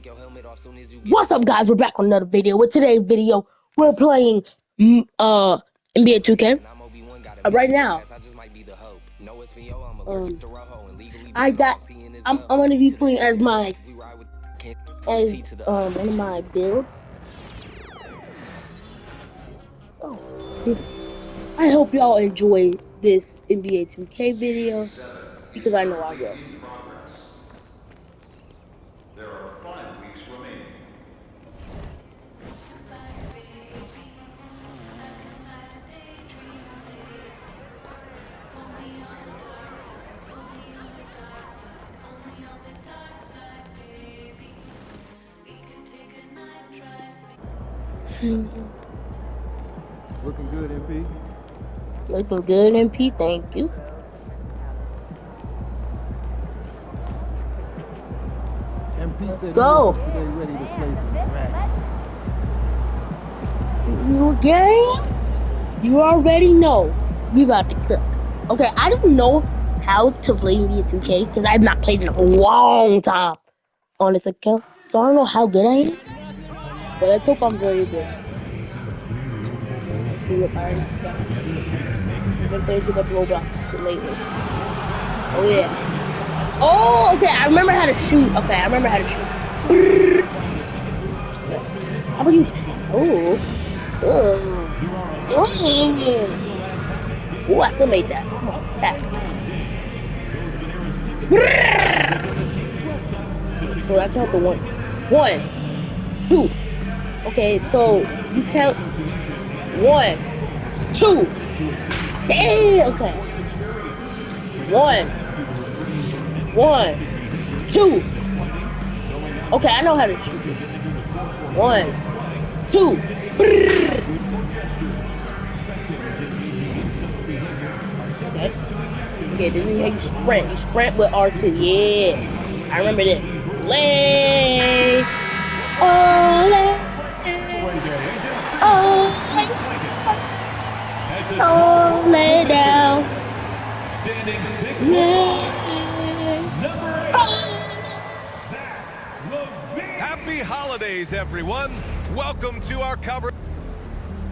What's up, guys? We're back on another video. With today's video, we're playing NBA 2K. Right now, I'm gonna be playing as one of my builds. I hope y'all enjoy this NBA 2K video because I know I will. There are 5 weeks remaining. Looking good, MP. Looking good, MP. Thank you. MP Let's said go. he was today ready to slay some dragons. You game? You already know we about to cook. Okay, I don't know how to play NBA 2K because I've not played in a long time on this account. So I don't know how good I am. But let's hope I'm very good. Let's see what I got. I've been playing too much Roblox too lately. Oh yeah. Oh, okay, I remember how to shoot. Okay, I remember how to shoot. How about you? Oh. Ooh, I still made that. Come on, pass. So I count the 1, 2. Okay, so you count 1, 2. Hey, okay. 1, 2. Okay, I know how to shoot. 1, 2. Okay, this is how you sprint. You sprint with R2. Yeah. I remember this. Lay. Oh, lay. Oh, lay. Oh, lay down. Yeah. Happy holidays, everyone. Welcome to our coverage.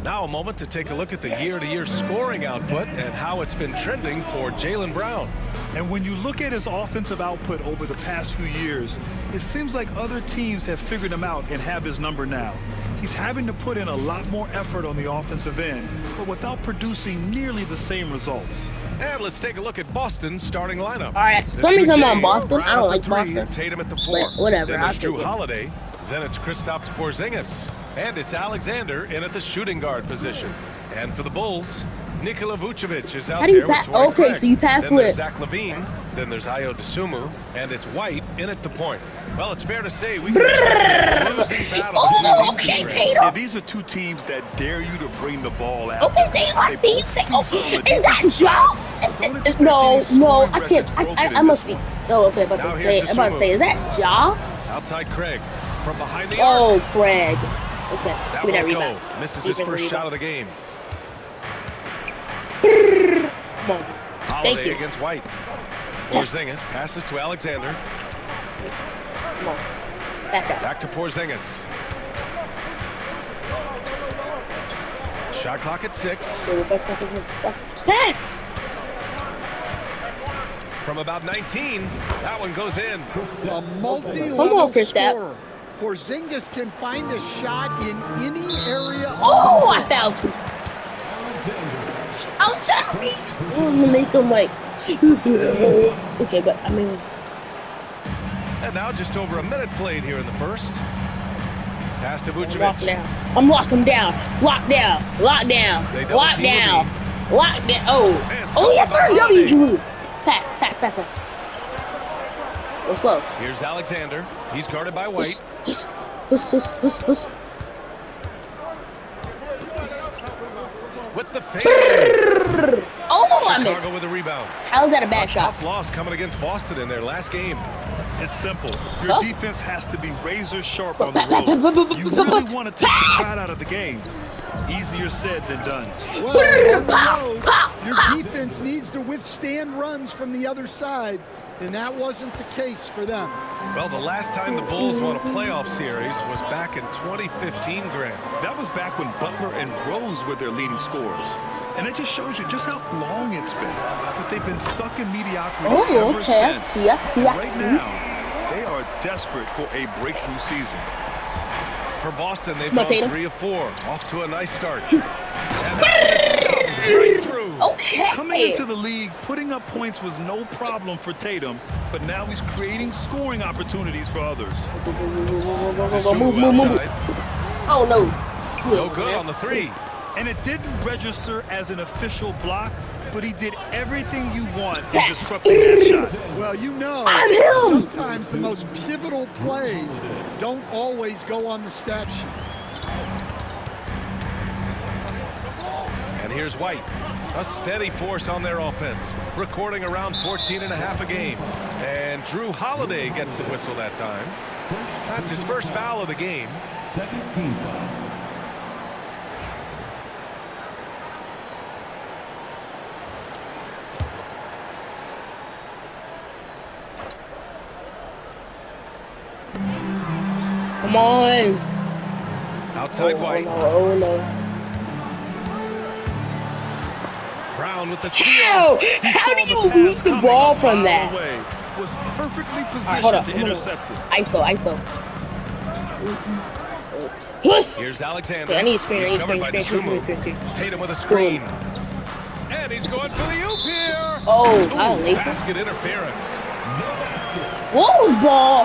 Now a moment to take a look at the year-to-year scoring output and how it's been trending for Jaylen Brown. And when you look at his offensive output over the past few years, it seems like other teams have figured him out and have his number now. He's having to put in a lot more effort on the offensive end, but without producing nearly the same results. And let's take a look at Boston's starting lineup. All right, so somebody come on Boston. I don't like Boston. Tatum at the 4. But whatever. Then I'll it's Drew take it. Holiday. Then it's Kristaps Porzingis. And it's Alexander in at the shooting guard position. And for the Bulls, Nikola Vucevic is out How do you there with pass? Torrey Okay, Craig. so you pass then with there's Zach LaVine. Then there's Ayo Dosunmu. And it's White in at the point. Well, it's fair to say we can expect a losing battle Oh, between these okay, two. Tatum. Yeah, these are two teams that dare you to bring the ball out. Okay, Tatum, I see you. Oh, is that Joe? No, I can't. I must be. Oh, okay, I'm about to say, is that Ja? Outside Craig from behind the Oh, arc. Craig. Okay, That give me that won't go. rebound. Misses his first shot of the game. Come on. Holiday you. against White. Yes. Porzingis passes to Alexander. Come on. Back up. Back to Porzingis. Shot clock at 6. Pass! From about 19, that one goes in. A multi-level Come on, Kristaps. scorer. Porzingis can find a shot in any area. Oh, I fouled you. I'm trying to reach. I'm gonna make him like. Okay, but I mean. And now just over a minute played here in the first. Pass to Vucevic. I'm locking down. Lock down. Lock down. They double Lock team down. Levine. Lock down. Oh. And Oh, yes, stolen sir. by W. Holiday. Drew. Pass. Go slow. Here's Alexander. He's guarded by White. Hush. With the fadeaway. Oh, I missed. Chicago with a rebound. How is that a bad shot? Tough loss coming against Boston in their last game. It's simple. Your Tough. defense has to be razor sharp on the road. You really want to take the crowd out of the game. Easier said than done. Well, on the road, your defense needs to withstand runs from the other side. and that wasn't the case for them. Well, the last time the Bulls won a playoff series was back in 2015, Grant. That was back when Butler and Rose were their leading scorers. And it just shows you just how long it's been that they've been stuck in mediocrity Oh, ever okay. since. Yes. And right now, they are desperate for a breakthrough season. For Boston, they've Come on, gone Tatum. 3 of 4, off to a nice start. And that is stuffed right through. Okay. Coming into the league, putting up points was no problem for Tatum, but now he's creating scoring opportunities for others. Move. Outside. Oh, no. No good on the 3. And it didn't register as an official block, but he did everything you want in disrupting that shot. Well, you know, I'm him. sometimes the most pivotal plays don't always go on the stat sheet. And here's White. A steady force on their offense, recording around 14.5 a game. And Drew Holiday gets the whistle that time. That's his first foul of the game. 17 foul. Come on. Outside White. Oh, no. Brown with the steal. How? He How saw do you pass lose the coming ball a from mile that? away, was perfectly positioned hold up, to hold on. intercept it. ISO. Push. Here's Alexander. Okay, I need experience, He's covered by experience. Dosunmu. Tatum with a screen. And he's going for the oop here. Oh, Ooh, violation. basket interference. Whoa, ball.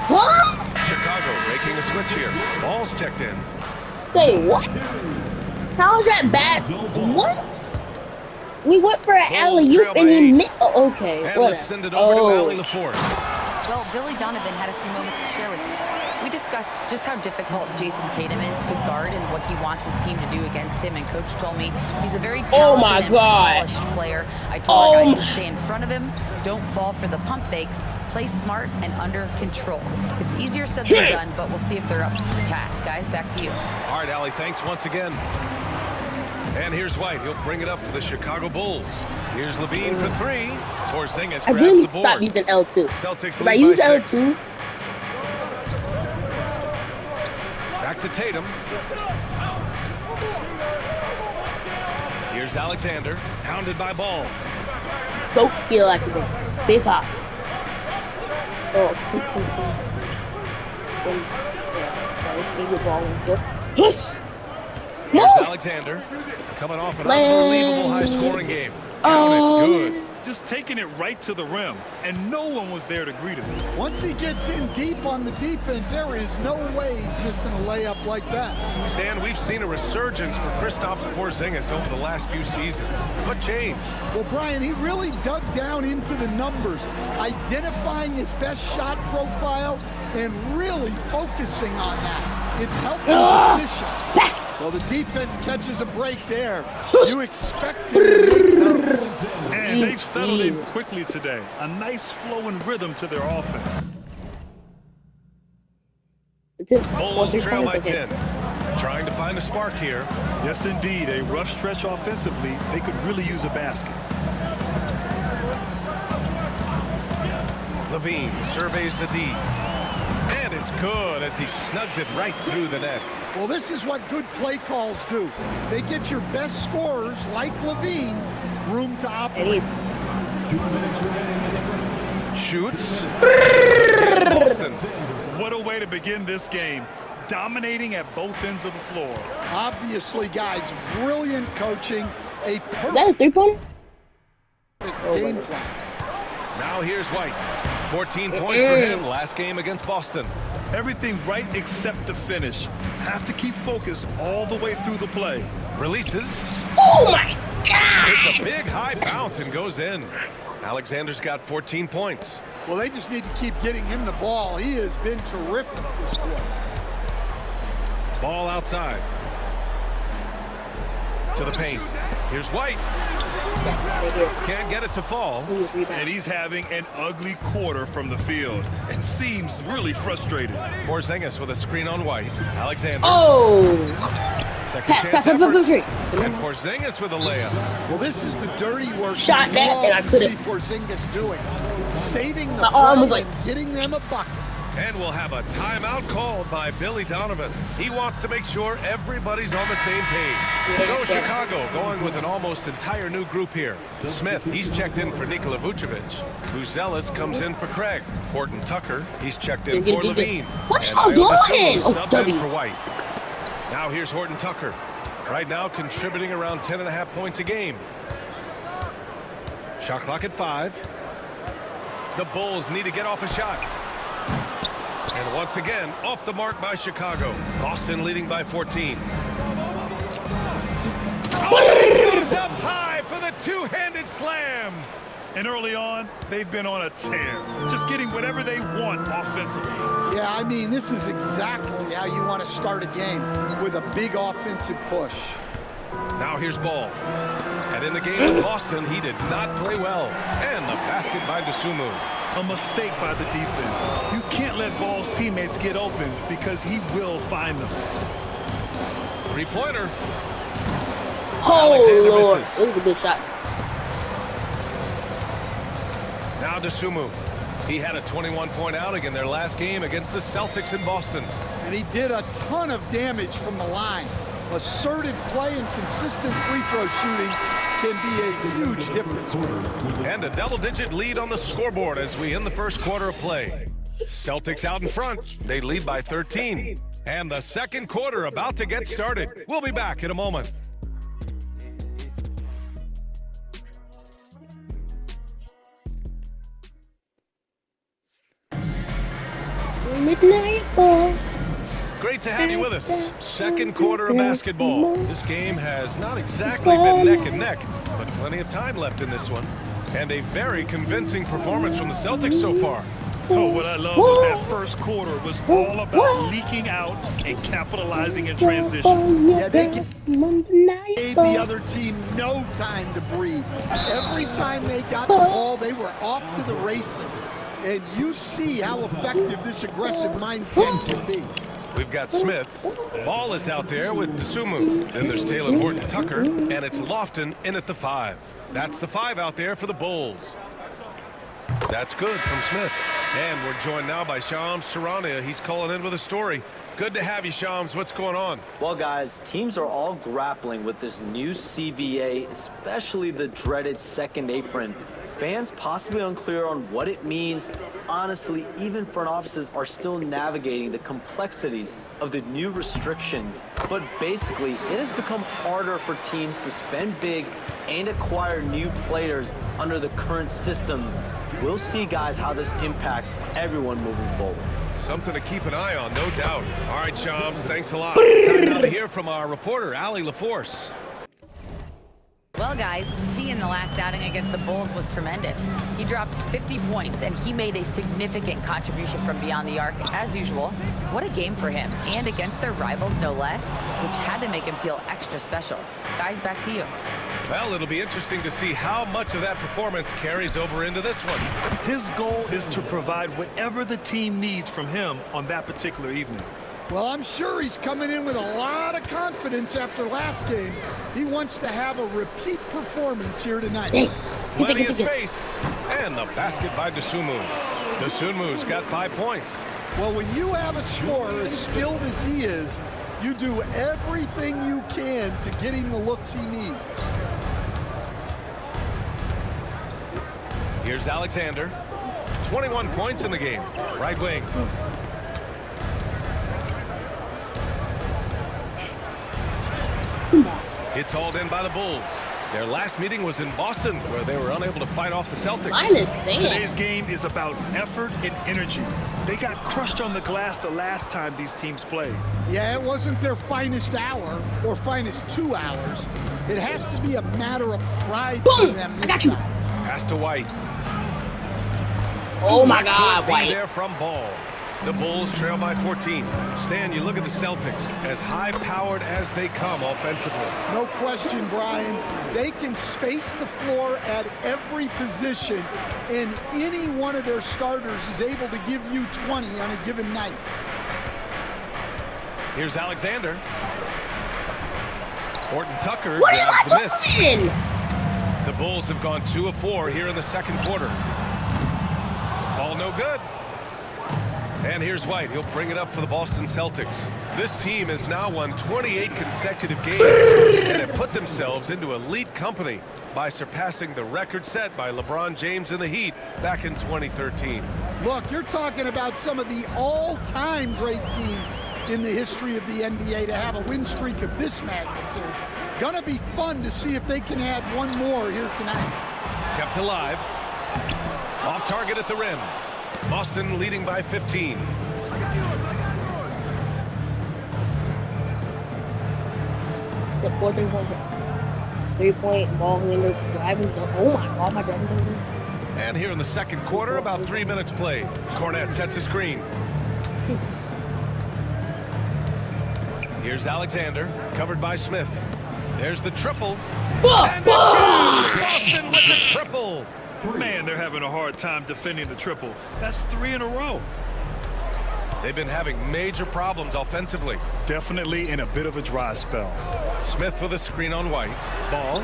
Huh? Chicago making a switch here. Ball's checked in. Say what? How is that bad? What? We went for an Bulls alley-oop trail by and he 8. missed. Oh, okay, And whatever. let's send it over to Allie LaForce. Well, Billy Donovan had a few moments to share with me. We discussed just how difficult Jason Tatum is to guard and what he wants his team to do against him. And Coach told me he's a very talented my and God. polished player. I told our Oh guys to stay in front of him, don't fall for the pump fakes, play smart and under control. It's easier said than done, but we'll see if they're up to the task. Guys, back to you. All right, Allie, thanks once again. And here's White. He'll bring it up for the Chicago Bulls. Here's Levine for 3. Porzingis I grabs really the need to stop board. using L2. Celtics If I lead use by 6. L2, Back to Tatum. Here's Alexander, hounded by Ball. goat skill activate. Big hops. Oh, let's bring the ball in here. Push! No! Here's Alexander, coming off an unbelievable high-scoring game. Count it, good. Just taking it right to the rim, and no one was there to greet him. Once he gets in deep on the defense, there is no way he's missing a layup like that. Stan, we've seen a resurgence for Kristaps Porzingis over the last few seasons. What changed? Well, Brian, he really dug down into the numbers, identifying his best shot profile and really focusing on that. It's helping his efficiency. Yes. Well, the defense catches a break there. You expect him to make those. And they've settled in quickly today. A nice flow and rhythm to their offense. Bulls trail by 10. Trying to find a spark here. Yes, indeed. A rough stretch offensively. They could really use a basket. Levine surveys the D. And it's good as he snugs it right through the net. Well, this is what good play calls do. They get your best scorers, like Levine, room to operate. Shoots. Boston. What a way to begin this game. Dominating at both ends of the floor. Obviously, guys, brilliant coaching, a Is that a perfect three-pointer? game plan. Now here's White. 14 points for him last game against Boston. Everything right except the finish. Have to keep focused all the way through the play. Releases. Oh my God! It's a big high bounce and goes in. Alexander's got 14 points. Well, they just need to keep getting him the ball. He has been terrific this quarter. Ball outside. To the paint. Here's White. Can't get it to fall. And he's having an ugly quarter from the field and seems really frustrated. Porzingis with a screen on White. Alexander. Oh! Second Pass, chance pass, pass, effort. pass, And Porzingis with a layup. Well, this is the dirty work. Shot you that, love and I to couldn't. see Porzingis doing. saving the My arm was play like- and getting them a bucket. And we'll have a timeout called by Billy Donovan. He wants to make sure everybody's on the same page. So Chicago going with an almost entire new group here. Smith, he's checked in for Nikola Vucevic. Buzelis comes in for Craig. Horton Tucker, he's checked in for Levine. What And y'all Ayo doing? Dosunmu subbed in W. for White. Now here's Horton Tucker. Right now contributing around 10.5 points a game. Shot clock at 5. The Bulls need to get off a shot. And once again, off the mark by Chicago. Boston leading by 14. Oh, it goes up high for the two-handed slam. And early on, they've been on a tear, just getting whatever they want offensively. Yeah, I mean, this is exactly how you want to start a game, with a big offensive push. Now here's Ball. And in the game with Boston, he did not play well. And the basket by Dosunmu. A mistake by the defense. You can't let Ball's teammates get open because he will find them. Three-pointer. Oh, Alexander Lord. misses. This is a good shot. Now Dosunmu. He had a 21-point outing in their last game against the Celtics in Boston. And he did a ton of damage from the line. Assertive play and consistent free throw shooting can be a huge difference maker. And a double-digit lead on the scoreboard as we end the first quarter of play. Celtics out in front. They lead by 13. And the second quarter about to get started. We'll be back in a moment. Midnight ball. Great to have you with us. Second quarter of basketball. This game has not exactly been neck and neck, but plenty of time left in this one. And a very convincing performance from the Celtics so far. Oh, what I love was that first quarter was all about leaking out and capitalizing in transition. Yeah, they gave the other team no time to breathe. Every time they got the ball, they were off to the races. And you see how effective this aggressive mindset can be. We've got Smith. Ball is out there with Dosunmu. Then there's Taylor Horton Tucker, and it's Lofton in at the 5. That's the 5 out there for the Bulls. That's good from Smith. And we're joined now by Shams Charania. He's calling in with a story. Good to have you, Shams. What's going on? Well, guys, teams are all grappling with this new CBA, especially the dreaded second apron. Fans possibly unclear on what it means. Honestly, even front offices are still navigating the complexities of the new restrictions. But basically, it has become harder for teams to spend big and acquire new players under the current systems. We'll see, guys, how this impacts everyone moving forward. Something to keep an eye on, no doubt. All right, Shams, thanks a lot. Time now to hear from our reporter, Allie LaForce. Well, guys, T in the last outing against the Bulls was tremendous. He dropped 50 points, and he made a significant contribution from beyond the arc, as usual. What a game for him, and against their rivals, no less, which had to make him feel extra special. Guys, back to you. Well, it'll be interesting to see how much of that performance carries over into this one. His goal is to provide whatever the team needs from him on that particular evening. Well, I'm sure he's coming in with a lot of confidence after last game. He wants to have a repeat performance here tonight. Plenty of space. And the basket by Dosunmu. Dosunmu's got 5 points. Well, when you have a scorer as skilled as he is, you do everything you can to get him the looks he needs. Here's Alexander. 21 points in the game. Right wing. It's hauled in by the Bulls. Their last meeting was in Boston, where they were unable to fight off the Celtics. Minus fan. Today's game is about effort and energy. They got crushed on the glass the last time these teams played. Yeah, it wasn't their finest hour or finest 2 hours. It has to be a matter of pride for them this time. Pass to White. Oh my God, Should be White. there from Ball. The Bulls trail by 14. Stan, you look at the Celtics, as high-powered as they come offensively. No question, Brian. They can space the floor at every position, and any one of their starters is able to give you 20 on a given night. Here's Alexander. Horton Tucker What grabs am the I miss. doing? The Bulls have gone 2 of 4 here in the second quarter. no good. And here's White. He'll bring it up for the Boston Celtics. This team has now won 28 consecutive games and have put themselves into elite company by surpassing the record set by LeBron James and the Heat back in 2013. Look, you're talking about some of the all-time great teams in the history of the NBA to have a win streak of this magnitude. Gonna be fun to see if they can add one more here tonight. Kept alive. Off target at the rim. Boston leading by 15. The 14-point, 3-point ball handler driving. Oh my God, my driving. And here in the second quarter, about 3 minutes played. Cornette sets a screen. Here's Alexander, covered by Smith. There's the triple. And again, Boston with the triple. Man, they're having a hard time defending the triple. That's 3 in a row. They've been having major problems offensively. Definitely in a bit of a dry spell. Smith with a screen on White. Ball.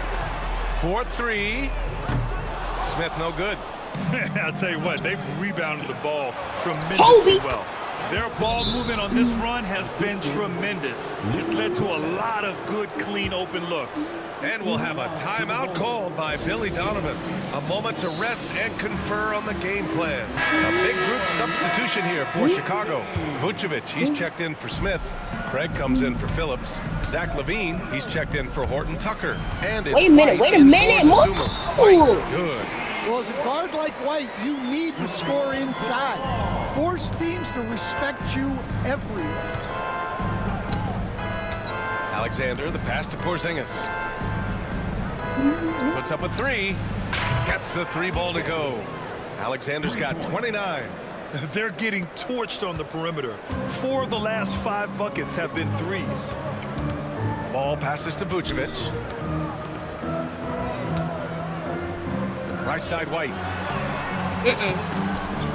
4-3. Smith no good. I'll tell you what, they've rebounded the ball tremendously well. Their ball movement on this run has been tremendous. It's led to a lot of good, clean, open looks. And we'll have a timeout called by Billy Donovan. A moment to rest and confer on the game plan. A big group substitution here for Chicago. Vucevic, he's checked in for Smith. Craig comes in for Phillips. Zach LaVine, he's checked in for Horton Tucker. And it's Wait a minute, White wait a minute. White, good. Well, as a guard like White, you need to score inside. Force teams to respect you everywhere. Alexander, the pass to Porzingis. Puts up a 3. Gets the 3 ball to go. Alexander's got 29. They're getting torched on the perimeter. 4 of the last 5 buckets have been threes. Ball passes to Vucevic. Right side White.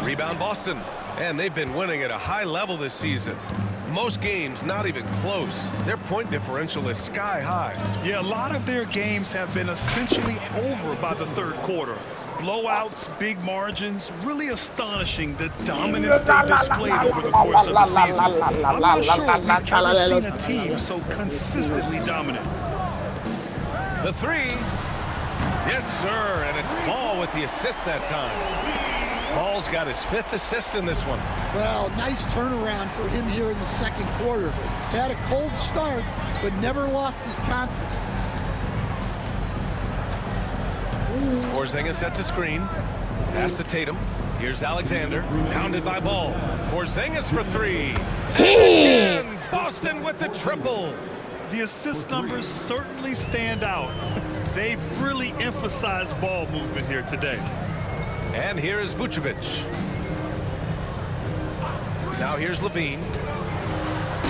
Rebound Boston. And they've been winning at a high level this season. Most games not even close. Their point differential is sky high. Yeah, a lot of their games have been essentially over by the third quarter. Blowouts, big margins, really astonishing the dominance they displayed over the course of the season. I'm not sure we've ever seen a team so consistently dominant. The 3. Yes, sir. And it's Ball with the assist that time. Ball's got his 5th assist in this one. Well, nice turnaround for him here in the second quarter. Had a cold start, but never lost his confidence. Porzingis sets a screen. Pass to Tatum. Here's Alexander. Pounded by Ball. Porzingis for 3. And again, Boston with the triple. The assist numbers certainly stand out. They've really emphasized ball movement here today. And here is Vucevic. Now here's LaVine.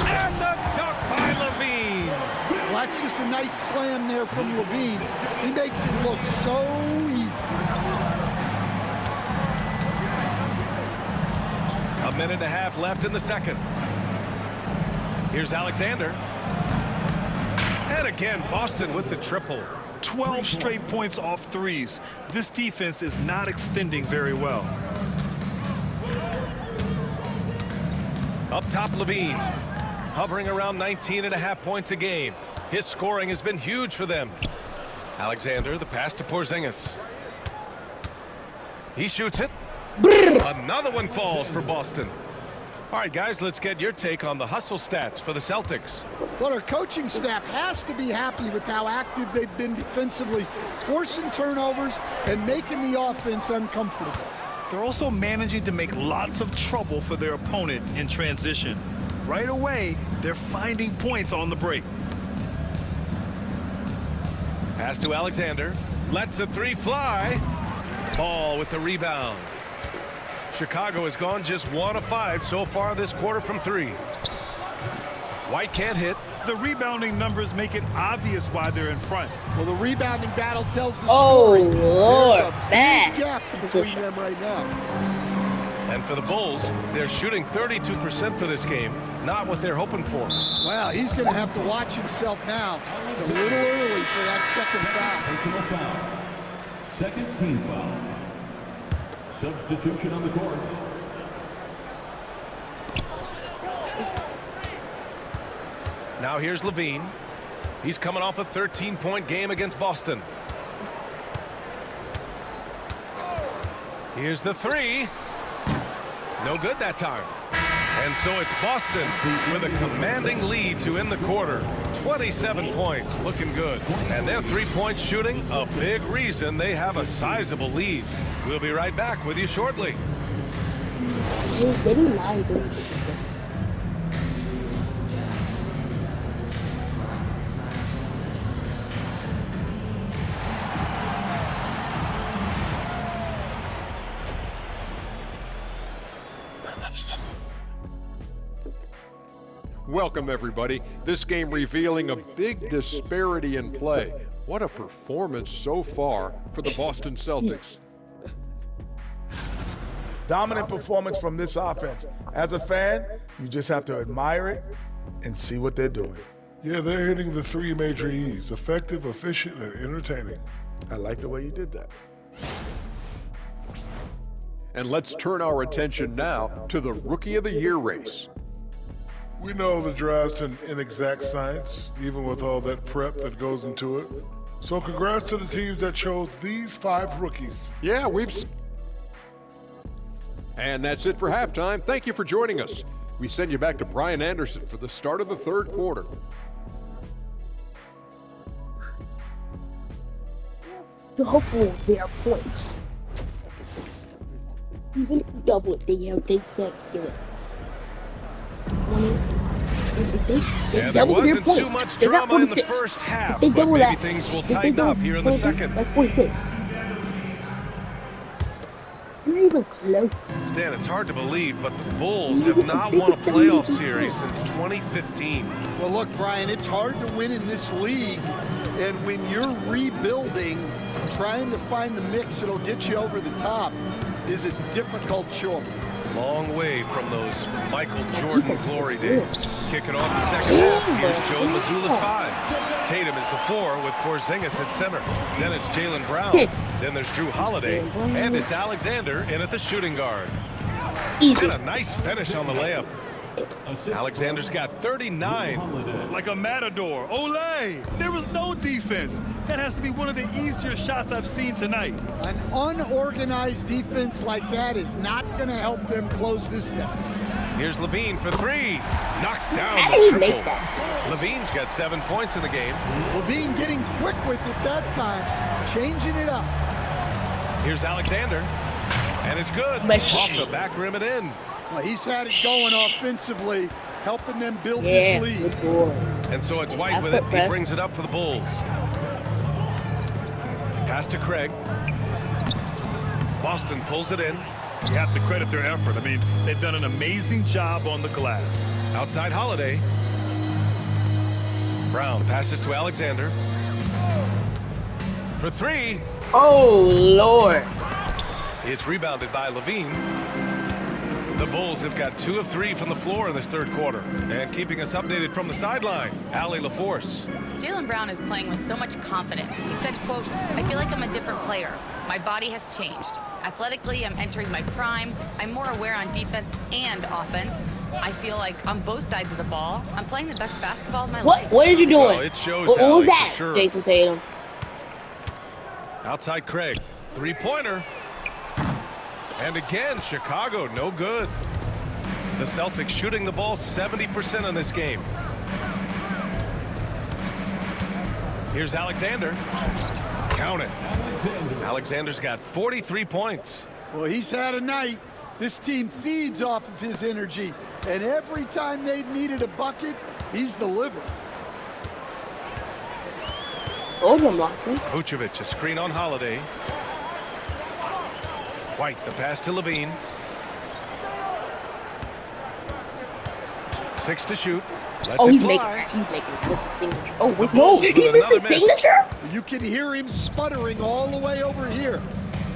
And the dunk by LaVine. Well, that's just a nice slam there from LaVine. He makes it look so easy. A minute and a half left in the second. Here's Alexander. And again, Boston with the triple. 12 straight points off threes. This defense is not extending very well. Up top, LaVine. Hovering around 19.5 points a game. His scoring has been huge for them. Alexander, the pass to Porzingis. He shoots it. Another one falls for Boston. All right, guys, let's get your take on the hustle stats for the Celtics. Well, our coaching staff has to be happy with how active they've been defensively, forcing turnovers and making the offense uncomfortable. They're also managing to make lots of trouble for their opponent in transition. Right away, they're finding points on the break. Pass to Alexander. Lets the 3 fly. Ball with the rebound. Chicago has gone just 1 of 5 so far this quarter from 3. White can't hit. The rebounding numbers make it obvious why they're in front. Well, the rebounding battle tells the Oh, story. Lord, There's a that. big gap between them right now. And for the Bulls, they're shooting 32% for this game. Not what they're hoping for. Well, he's going to have to watch himself now. It's a little early for that second foul. Second team foul. Substitution on the court. Now here's Levine. He's coming off a 13-point game against Boston. Here's the three. No good that time. And so it's Boston with a commanding lead to end the quarter. 27 points, looking good. And their three-point shooting, a big reason they have a sizable lead. We'll be right back with you shortly. He's getting 9. Welcome, everybody. This game revealing a big disparity in play. What a performance so far for the Boston Celtics. Dominant performance from this offense. As a fan, you just have to admire it and see what they're doing. Yeah, they're hitting the 3 major E's: effective, efficient, and entertaining. I like the way you did that. And let's turn our attention now to the Rookie of the Year race. We know the draft's an inexact science, even with all that prep that goes into it. So congrats to the teams that chose these 5 rookies. Yeah, And that's it for halftime. Thank you for joining us. We send you back to Brian Anderson for the start of the third quarter. Double their points. Even double it, they can't do it. Yeah, there wasn't too much drama in the first half, but maybe things will tighten up here in the second. That's 46. Not even close. Stan, it's hard to believe, but the Bulls have not won a playoff series since 2015. Well, look, Brian, it's hard to win in this league, and when you're rebuilding, trying to find the mix that'll get you over the top is a difficult chore. Long way from those Michael Jordan glory days. Kicking off the second half, here's Joe Mazzulla's 5. Tatum is the 4 with Porzingis at center. Then it's Jaylen Brown. Then there's Drew Holiday. And it's Alexander in at the shooting guard. And a nice finish on the layup. Alexander's got 39. Like a matador. Olay! There was no defense. That has to be one of the easier shots I've seen tonight. An unorganized defense like that is not going to help them close this deficit. Here's Levine for 3. Knocks down How the did he triple. make that? Levine's got 7 points in the game. Levine getting quick with it that time, changing it up. Here's Alexander. And it's good. But Off the back rim and in. Well, he's had it going offensively, helping them build Yeah, this lead. good boys. And so it's White with it. He brings it up for the Bulls. Pass to Craig. Boston pulls it in. You have to credit their effort. I mean, they've done an amazing job on the glass. Outside Holiday. Brown passes to Alexander. For 3. Oh, Lord. It's rebounded by Levine. The Bulls have got 2 of 3 from the floor in this third quarter. And keeping us updated from the sideline, Allie LaForce. Jaylen Brown is playing with so much confidence. He said, quote, "I feel like I'm a different player. My body has changed. Athletically, I'm entering my prime. I'm more aware on defense and offense. I feel like on both sides of the ball, I'm playing the best basketball of my life." What did you doing? Oh, it shows, what was Allie, that, for sure. Jason Tatum? Outside Craig. 3-pointer. And again, Chicago, no good. The Celtics shooting the ball 70% in this game. Here's Alexander. Count it. Alexander's got 43 points. Well, he's had a night. This team feeds off of his energy, and every time they've needed a bucket, he's delivered. Told him, Lockley. Vucevic, a screen on Holiday. White, the pass to Levine. 6 to shoot. Let's He's fly. making with the signature. Oh, wait, no, Bulls he with missed the another miss. signature? You can hear him sputtering all the way over here.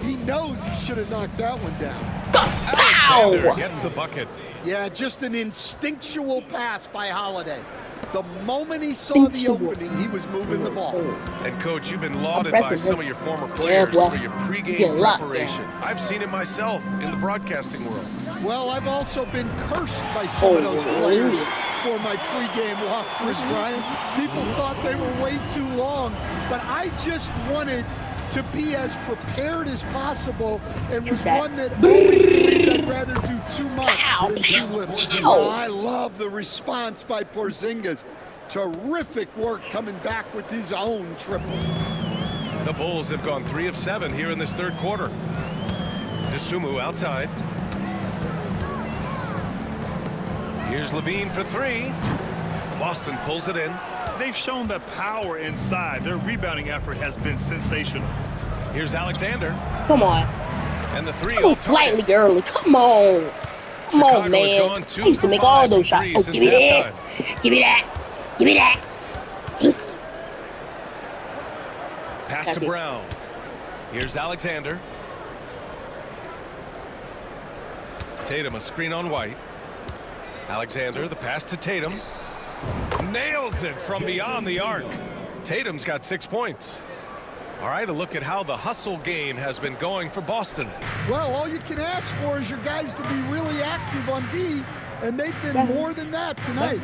He knows he should have knocked that one down. Alexander Pow! gets the bucket. Yeah, just an instinctual pass by Holiday. The moment he saw the opening, he was moving the ball. And Coach, you've been lauded by Impressive. some of your former players well, for your you get pregame a lot, preparation. I've seen it myself in the broadcasting world. Well, I've also been cursed by some of those players before my pregame walkthroughs, Brian. People thought they were way too long, but I just wanted to be as prepared as possible and was one that always believed I'd rather do too much than too little. Well, I love the response by Porzingis. Terrific work coming back with his own triple. The Bulls have gone 3 of 7 here in this third quarter. Dosunmu outside. Here's Levine for 3. Boston pulls it in. They've shown that power inside. Their rebounding effort has been sensational. Here's Alexander. Come on. And the 3 I was slightly early. Come on. Come on, man. I used to make all those shots. Oh, give me this. Give me that. Give me that. Yes. Pass to Brown. Here's Alexander. Tatum, a screen on White. Alexander, the pass to Tatum. Nails it from beyond the arc. Tatum's got 6 points. All right, a look at how the hustle game has been going for Boston. Well, all you can ask for is your guys to be really active on D, and they've been more than that tonight.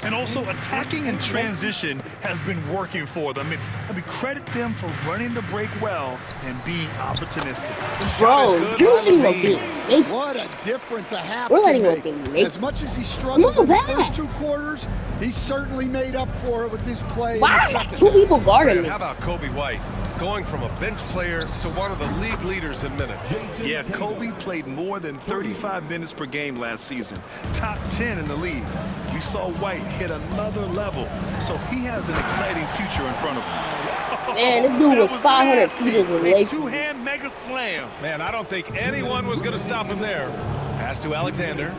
And also attacking in transition has been working for them. I mean, credit them for running the break well and being opportunistic. Bro, you're letting Levine make. What a difference a half We're letting can make. Levine make. As much as he struggled in the first 2 quarters, he certainly made up for it with his play. Why are like 2 people guarding me? How about Kobe White? Going from a bench player to one of the league leaders in minutes. Yeah, Kobe played more than 35 minutes per game last season. Top 10 in the league. We saw White hit another level, so he has an exciting future in front of him. Man, this dude was 500 feet away. Two-hand mega slam. Man, I don't think anyone was going to stop him there. Pass to Alexander.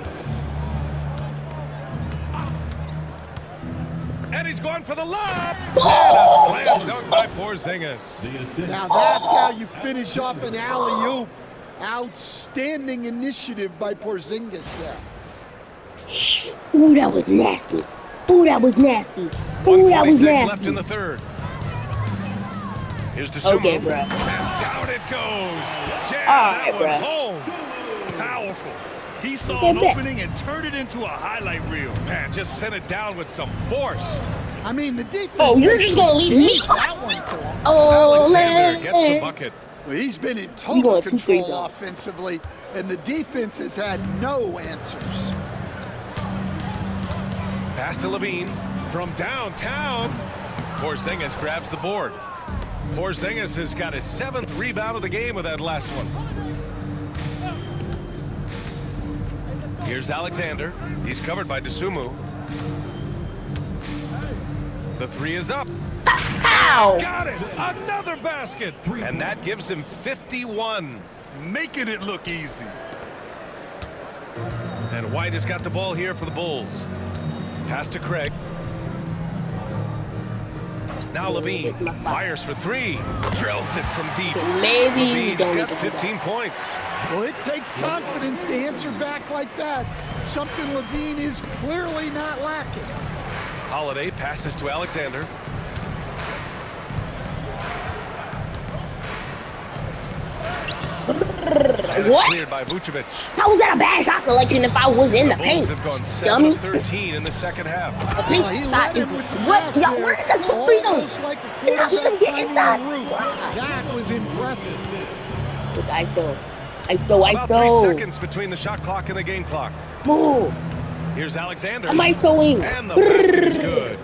And he's going for the lob. And a slam dunk by Porzingis. Now that's how you finish off an alley-oop. Outstanding initiative by Porzingis there. Ooh, that was nasty. Ooh, that was nasty. Ooh, that was 1:46 nasty. left in the third. Here's Dosunmu. Okay, bro. And down it goes. Jam All that right, one bro. Home. Powerful. He saw Okay, an bet. opening and turned it into a highlight reel. Man, just sent it down with some force. I mean, the defense. Oh, you're just gonna leave me? That one to him. Oh, Alexander gets the man. bucket. Well, he's been in You total going 2 threes control off. offensively, and the defense has had no answers. Pass to Levine from downtown. Porzingis grabs the board. Porzingis has got his 7th rebound of the game with that last one. Here's Alexander. He's covered by Dosunmu. The 3 is up. Ow! Got it! Another basket! And that gives him 51. Making it look easy. And White has got the ball here for the Bulls. Pass to Craig. Now Levine fires for 3. Drills it from deep. Maybe we Levine's don't got need to do 15 that. points. Well, it takes confidence to answer back like that. Something Levine is clearly not lacking. Holiday passes to Alexander. And it's What? cleared by Vucevic. How was that a bad shot selection if I was in the The paint? Bulls have gone 7 Dummy. of 13 in the second half. The paint He shot led is him with the what? pass Y'all, there, we're in the 2-3 zone. almost like a You're not even quarterback getting timing inside. a route. That was impressive. Look, ISO. About 3 ISO. seconds between the shot clock and the game clock. Move. Here's Alexander. I'm ISOing. And the basket is good.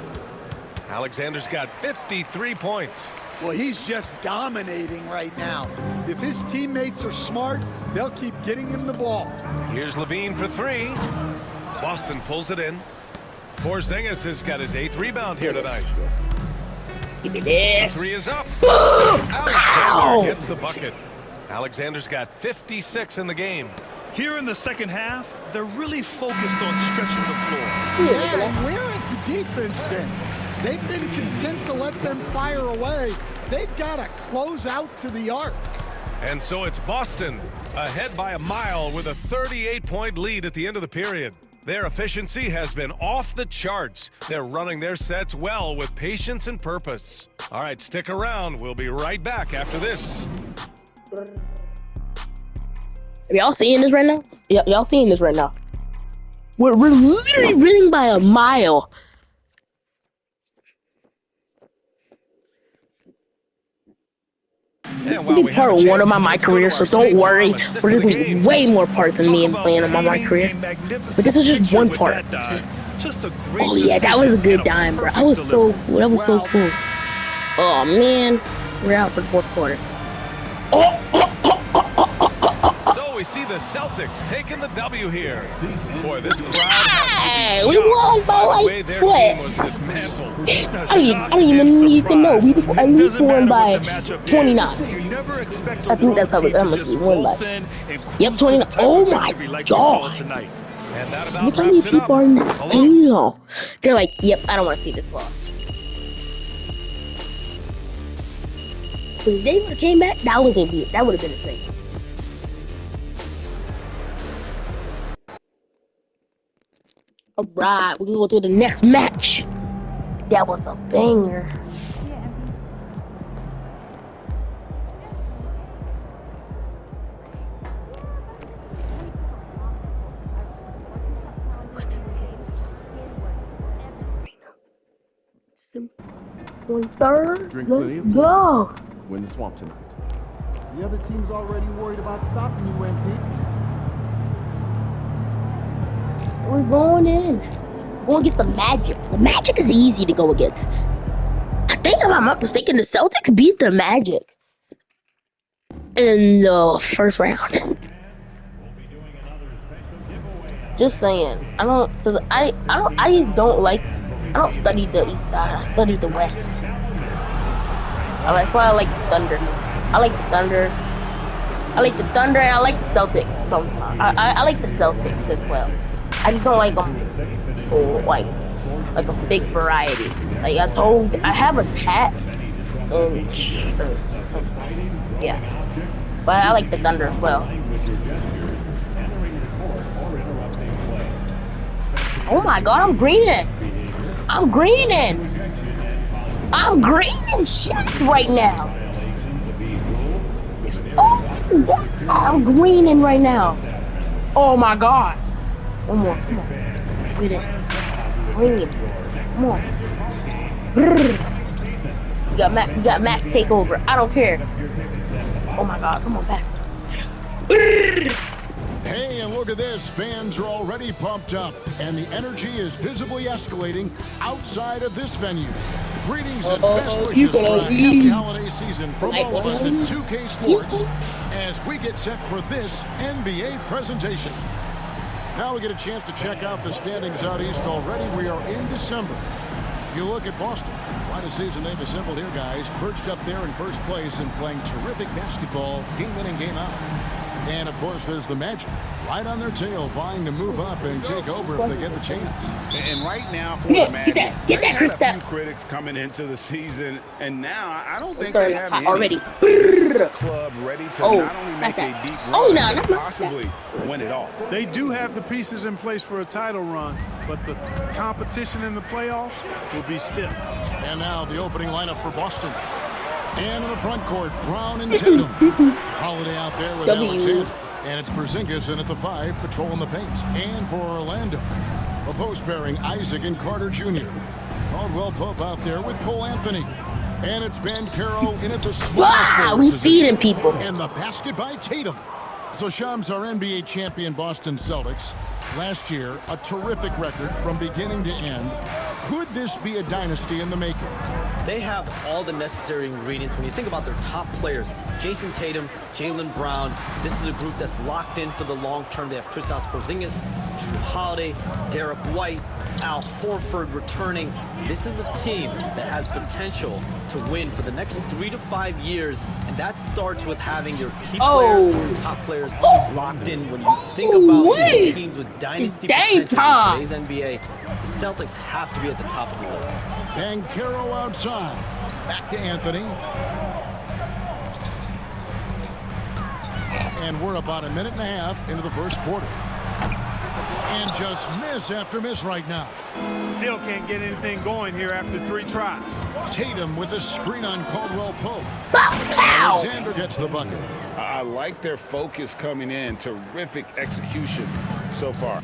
Alexander's got 53 points. Well, he's just dominating right now. If his teammates are smart, they'll keep getting him the ball. Here's Levine for 3. Boston pulls it in. Porzingis has got his 8th rebound here tonight. Give me this. 3 is up. Ow! Alexander gets the bucket. Alexander's got 56 in the game. Here in the second half, they're really focused on stretching the floor. Yeah, and where has the defense been? They've been content to let them fire away. They've got to close out to the arc. And so it's Boston ahead by a mile with a 38-point lead at the end of the period. Their efficiency has been off the charts. They're running their sets well with patience and purpose. All right, stick around. We'll be right back after this. Are y'all seeing this right now? Y'all seeing this right now? We're literally winning by a mile. This is gonna be part one of my career, so don't worry. We're gonna be way more parts of me and playing on my career. But this is just one part. Oh yeah, that was a good dime, bro. That was so cool. Oh man, we're out for the fourth quarter. So we see the Celtics taking the W here. Boy, this crowd Hey, we won by like their what? team was dismantled. I don't even need to know. We at least won by 29. I think that's how much we won by. Yep, 29. Oh my god! Look how many people are in that stadium. They're like, yep, I don't want to see this loss. If they would have came back, that would have been insane. Alright, we're gonna go to the next match. That was a banger. One third. Let's go. Win the swamp tonight. The other team's already worried about stopping you, MP. We're going in. Going against the Magic. The Magic is easy to go against. I think, if I'm not mistaken, the Celtics beat the Magic in the first round. Just saying. I don't study the East Side. I study the West. That's why I like the Thunder. I like the Thunder. And I like the Celtics sometimes. I like the Celtics as well. I just don't like them like a big variety. Like I have a hat and shirt. Yeah. But I like the Thunder as well. Oh my god, I'm greening shots right now. Oh my god, I'm greening right now. Oh my god. One more, come on. Do this. Bring it. Come on. Brrr. We got Max take over. I don't care. Oh my god, come on, Max. Hey, and look at this. Fans are already pumped up, and the energy is visibly escalating outside of this venue. Greetings and best wishes for a happy holiday season from all of us at 2K Sports as we get set for this NBA presentation. Now we get a chance to check out the standings out east already. We are in December. You look at Boston. Quite a season they've assembled here, guys. Perched up there in first place and playing terrific basketball game in and game out. And, of course, there's the Magic. Right on their tail, vying to move up and take over if they get the chance. And right now, for the Magic, get that, Chris had a few Stapps. critics coming into the season, and now I don't think they have any. Already. This is a club ready to not only make a deep run, but possibly win it all. They do have the pieces in place for a title run, but the competition in the playoffs will be stiff. And now the opening lineup for Boston. And in the front court, Brown and Tatum. Holiday out there with Alexander. And it's Porzingis in at the 5, patrolling the paint. And for Orlando, a post pairing Isaac and Carter Jr. Caldwell Pope out there with Cole Anthony. And it's Banchero in at the small we feeding people. And the basket by Tatum. So Shams, our NBA champion Boston Celtics. Last year, a terrific record from beginning to end. Could this be a dynasty in the making? They have all the necessary ingredients when you think about their top players. Jason Tatum, Jaylen Brown. This is a group that's locked in for the long term. They have Kristaps Porzingis, Jrue Holiday, Derek White, Al Horford returning. This is a team that has potential to win for the next 3 to 5 years, and that starts with having your key players, your top players locked in. When you think about teams with dynasty potential in today's NBA, the Celtics have to be at the top of the list. Banchero outside. Back to Anthony. And we're about a minute and a half into the first quarter. And just miss after miss right now. Still can't get anything going here after 3 tries. Tatum with a screen on Caldwell Pope. Alexander gets the bucket. I like their focus coming in. Terrific execution so far.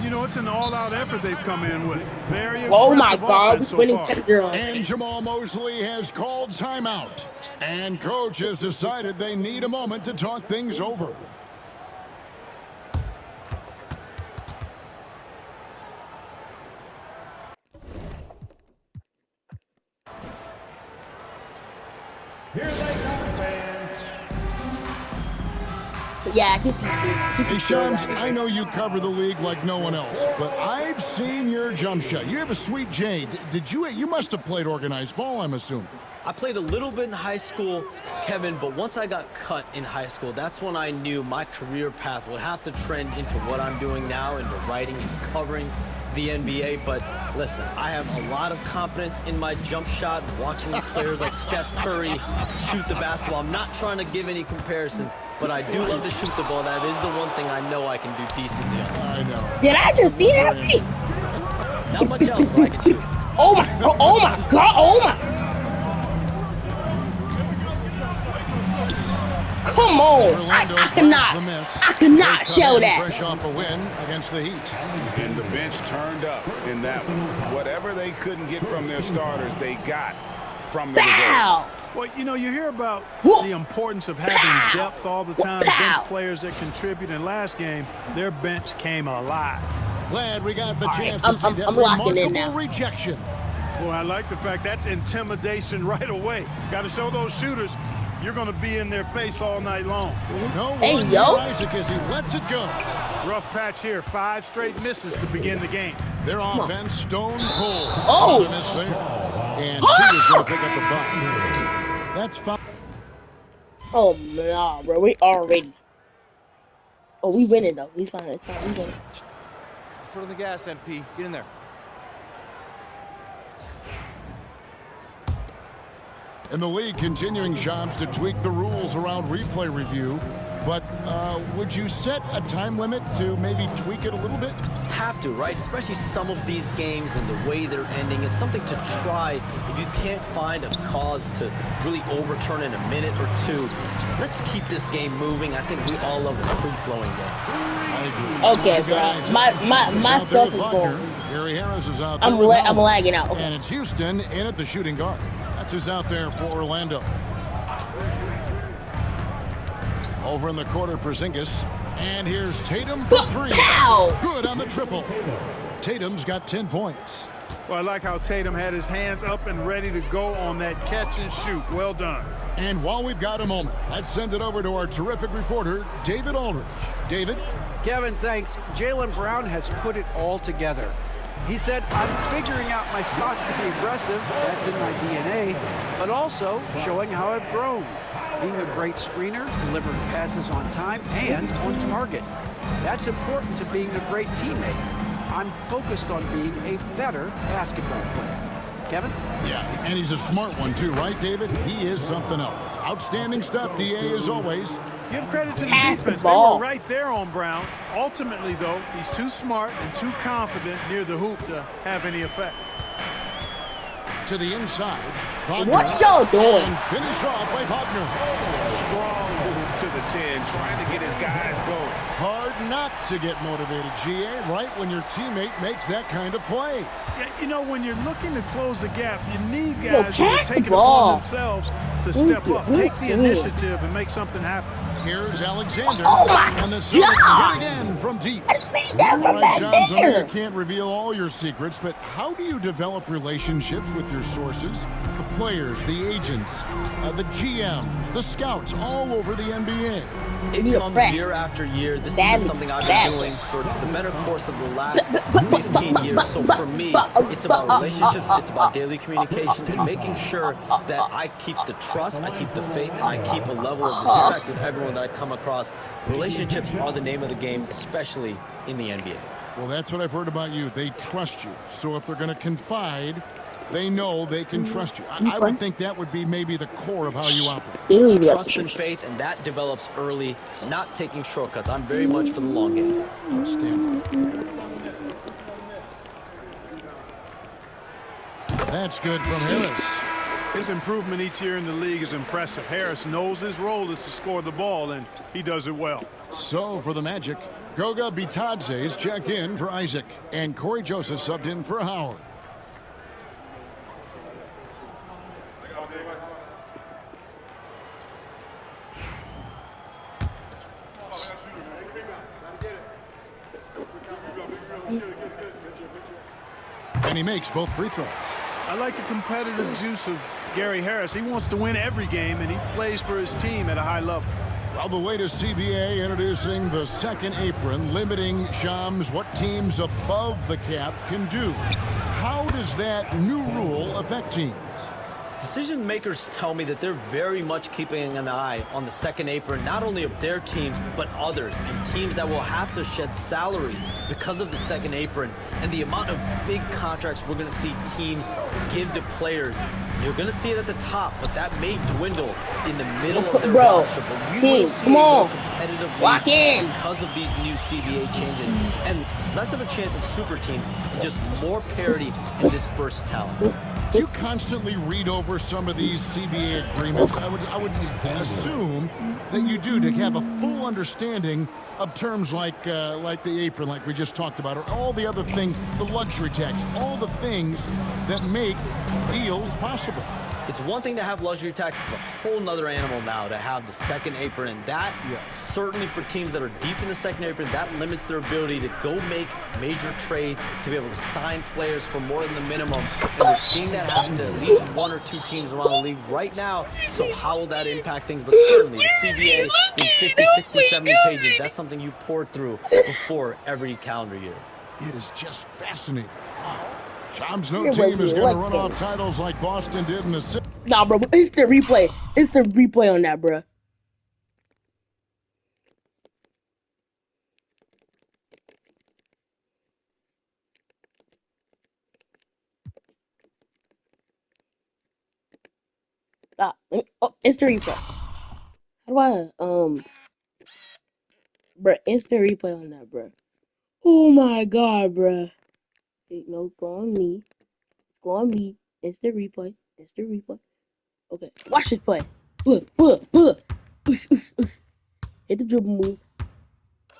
you know, it's an all-out effort they've come in with. Very impressive. Oh my God, offense so winning far. 10-0. And Jamal Mosley has called timeout. And coach has decided they need a moment to talk things over. Here they come, fans. Yeah, I get Hey, Shams, I know you cover the league like no one else, but I've seen your jump shot. You have a sweet J. You must have played organized ball, I'm assuming. I played a little bit in high school, Kevin, but once I got cut in high school, that's when I knew my career path would have to trend into what I'm doing now, into writing and covering the NBA. But listen, I have a lot of confidence in my jump shot, watching players like Steph Curry shoot the basketball. I'm not trying to give any comparisons, but I do love to shoot the ball. That is the one thing I know I can do decently on. I know. Did I just see that? Not much else, but I can shoot. Oh my God, oh my. Come on, I cannot show that. Fresh off a win against the Heat. And the bench turned up in that one. Whatever they couldn't get from their starters, they got from the reserves. Well, you know, you hear about the importance of having depth all the time, bench players that contribute. In last game, their bench came alive. Glad we got the chance to see that remarkable rejection. Well, I like the fact that's intimidation right away. Got to show those shooters you're going to be in their face all night long. No one near Isaac as he lets it go. Rough patch here. 5 straight misses to begin the game. Their offense stone cold. Oh! And T is going to pick up the foul. That's foul. Oh, nah, bro. We already. Oh, we winning, though. We fine. It's fine. We winning. Foot on the gas, MP. Get in there. And the league continuing jobs to tweak the rules around replay review. But would you set a time limit to maybe tweak it a little bit? Have to, right? Especially some of these games and the way they're ending. It's something to try if you can't find a cause to really overturn in a minute or two. Let's keep this game moving. I think we all love the free-flowing game. Okay, bro. My stuff is going. Gary Harris is out there. I'm lagging out. Okay. And it's Houston in at the shooting guard. That's who's out there for Orlando. Over in the corner, Porzingis. And here's Tatum for 3. Good on the triple. Tatum's got 10 points. Well, I like how Tatum had his hands up and ready to go on that catch and shoot. Well done. And while we've got a moment, let's send it over to our terrific reporter, David Aldridge. David? Kevin, thanks. Jaylen Brown has put it all together. He said, I'm figuring out my spots to be aggressive, that's in my DNA, but also showing how I've grown. Being a great screener, delivering passes on time and on target. That's important to being a great teammate. I'm focused on being a better basketball player. Kevin? Yeah, and he's a smart one too, right, David? He is something else. Outstanding stuff, DA, as always. Give credit to the defense. They were right there on Brown. Ultimately, though, he's too smart and too confident near the hoop to have any effect. To the inside. Wagner. What y'all doing? And finished off by Wagner. Strong move to the 10, trying to get his guys going. Hard not to get motivated, GA, right when your teammate makes that kind of play. Yeah, you know, when you're looking to close the gap, you need guys who are taking it upon themselves to step up, take the initiative, and make something happen. Here's Alexander. Oh my and the Celtics hit again from deep. I just made that from back Johns, I know there. you can't reveal all your secrets, but how do you develop relationships with your sources? The players, the agents, the GMs, the scouts all over the NBA. It comes year after year. This is something I've been doing for the better course of the last 15 years. So for me, it's about relationships, it's about daily communication, and making sure that I keep the trust, I keep the faith, and I keep a level of respect with everyone that I come across. Relationships are the name of the game, especially in the NBA. Well, that's what I've heard about you. They trust you. So if they're going to confide, they know they can trust you. I would think that would be maybe the core of how you operate. Trust and faith, and that develops early, not taking shortcuts. I'm very much for the long game. Outstanding. That's good from Harris. His improvement each year in the league is impressive. Harris knows his role is to score the ball, and he does it well. So for the Magic, Goga Bitadze's checked in for Isaac, and Corey Joseph subbed in for Howard. And he makes both free throws. I like the competitive juice of Gary Harris. He wants to win every game, and he plays for his team at a high level. Well, the latest CBA introducing the second apron, limiting, Shams, what teams above the cap can do. How does that new rule affect teams? Decision makers tell me that they're very much keeping an eye on the second apron, not only of their team, but others, and teams that will have to shed salary because of the second apron and the amount of big contracts we're going to see teams give to players. You're going to see it at the top, but that may dwindle in the middle of their roster. But we will see come on, competitive walk in because of these new CBA changes and less of a chance of super teams and just more parity and dispersed talent. Do you constantly read over some of these CBA agreements? I would assume that you do, to have a full understanding of terms like the apron, like we just talked about, or all the other things, the luxury tax, all the things that make deals possible. It's one thing to have luxury tax. It's a whole nother animal now to have the second apron, and that certainly for teams that are deep in the second apron, that limits their ability to go make major trades, to be able to sign players for more than the minimum. And we're seeing that happen to at least one or two teams around the league right now. So how will that impact things? But certainly the CBA in 50, 60, 70 pages, that's something you pour through before every calendar year. It is just fascinating. Wow. Shams, no team is going to run off titles like Boston did in the city. Nah, bro, it's the replay. It's the replay on that, bro. Stop. Oh, it's the replay. How do I, bro, it's the replay on that, bro. Oh my God, bro. No, go on me. It's go on me. It's the replay. It's the replay. Okay, watch this play. Look. Hit the dribble move.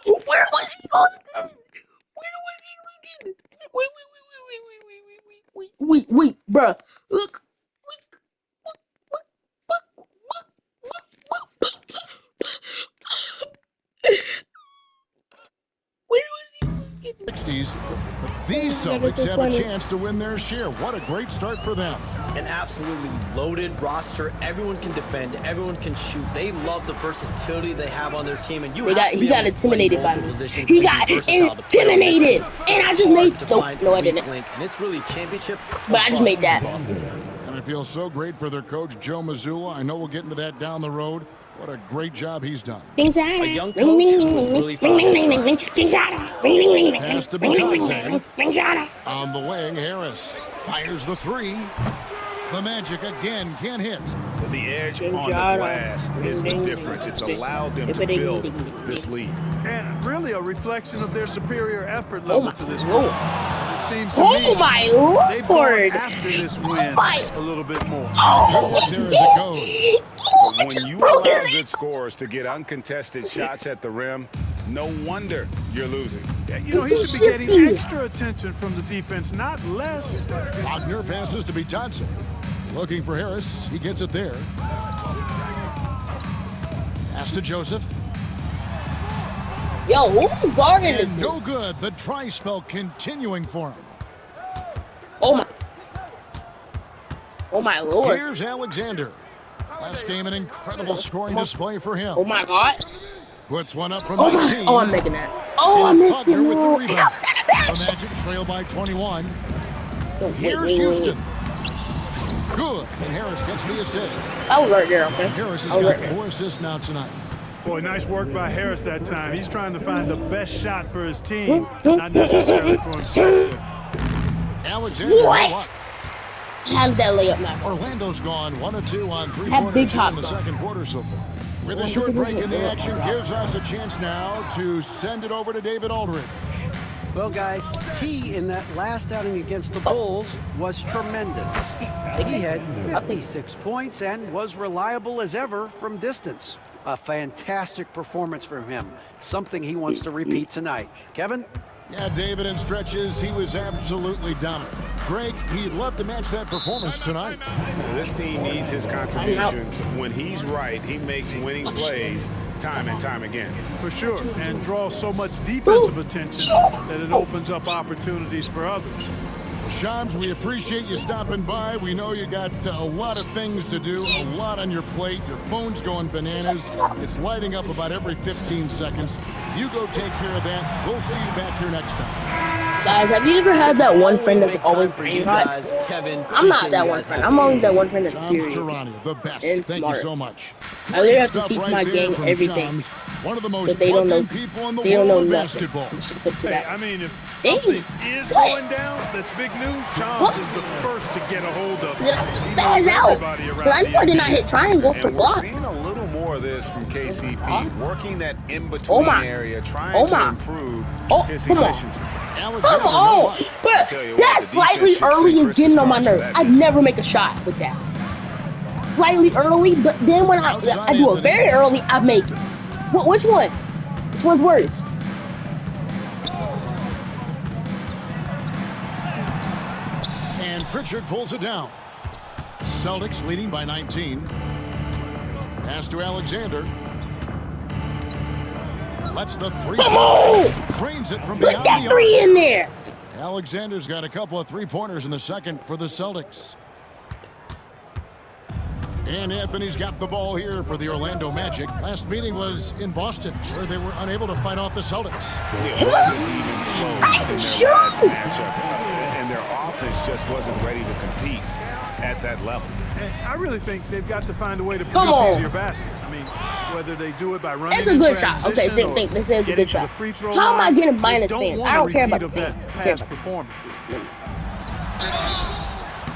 Where was he looking? Where was he looking? Wait, bruh. Look. Where was he looking? 60s. These Celtics have a chance to win their share. What a great start for them. An absolutely loaded roster. Everyone can defend. Everyone can shoot. They love the versatility they have on their team. And he got intimidated by me. He got intimidated. And I just made... No, I didn't. And it's really championship. But I just made that. And it feels so great for their coach, Joe Mazzulla. I know we'll get into that down the road. What a great job he's done. A young coach really Pass to Bitadze. On the wing, Harris fires the three. The Magic again can't hit. The edge on the glass is the difference. It's allowed them to build this lead. And really a reflection of their superior effort level to this point. It seems to me they've gone after this win a little bit more. There as it goes. When you allow good scorers to get uncontested shots at the rim, no wonder you're losing. Yeah, you know, he should be getting extra attention from the defense, not less. Wagner passes to Bitadze. Looking for Harris. He gets it there. Pass to Joseph. Yo, who's guarding this? No good. The try spell continuing for him. Oh my Lord. Here's Alexander. Last game, an incredible scoring display for him. Oh my God. Puts one up from 19. Oh, I'm making that. Oh, I missed it. With the rebound. The Magic trail by 21. Here's Houston. Good. And Harris gets the assist. I was right there, okay? Harris has got 4 assists now tonight. Boy, nice work by Harris that time. He's trying to find the best shot for his team, not necessarily for himself. Alexander. What? Have that layup now. Orlando's gone 1 of 2 on 3-pointers in the second quarter so far. With a short break in the action, gives us a chance now to send it over to David Aldridge. Well, guys, T in that last outing against the Bulls was tremendous. He had 56 points and was reliable as ever from distance. A fantastic performance from him, something he wants to repeat tonight. Kevin? Yeah, David, in stretches, he was absolutely dominant. Greg, he'd love to match that performance tonight. This team needs his contributions. When he's right, he makes winning plays time and time again. For sure, and draws so much defensive attention that it opens up opportunities for others. Shams, we appreciate you stopping by. We know you got a lot of things to do, a lot on your plate. Your phone's going bananas. It's lighting up about every 15 seconds. You go take care of that. We'll see you back here next time. Guys, have you ever had that one friend that's always brain hot? I'm not that one friend. I'm always that one friend that's serious the best. and Thank smart. you so much. I literally have to teach my gang everything. One of the most But they don't know. people in the They don't world know of nothing. basketball. Hey, I mean, if something is going down that's big news, Shams is the first to get a hold of it. Spaz out. But I know I did not hit triangle for And we're block. seeing a little more of this from KCP, working that in-between area, trying to improve his come on. efficiency. Come on, but that slightly early is getting on my nerves. I'd never make a shot with that. Slightly early, but then when I do it very early, I make it. Which one? Which one's worse? And Pritchard pulls it down. Celtics leading by 19. Pass to Alexander. Lets the three fly. Drains it from beyond Put that the three arc. in there. Alexander's got a couple of three-pointers in the second for the Celtics. And Anthony's got the ball here for the Orlando Magic. Last meeting was in Boston, where they were unable to fight off the Celtics. It wasn't even close in their last matchup, and their offense just wasn't ready to compete at that level. And I really think they've got to find a way to Come produce on. easier baskets. I mean, whether they do it by running It's a in good shot. Okay, transition think. or This is a getting good to the shot. free throw How am I line, getting they minus fans? I don't care about want a the repeat fans. of I that care past about performance.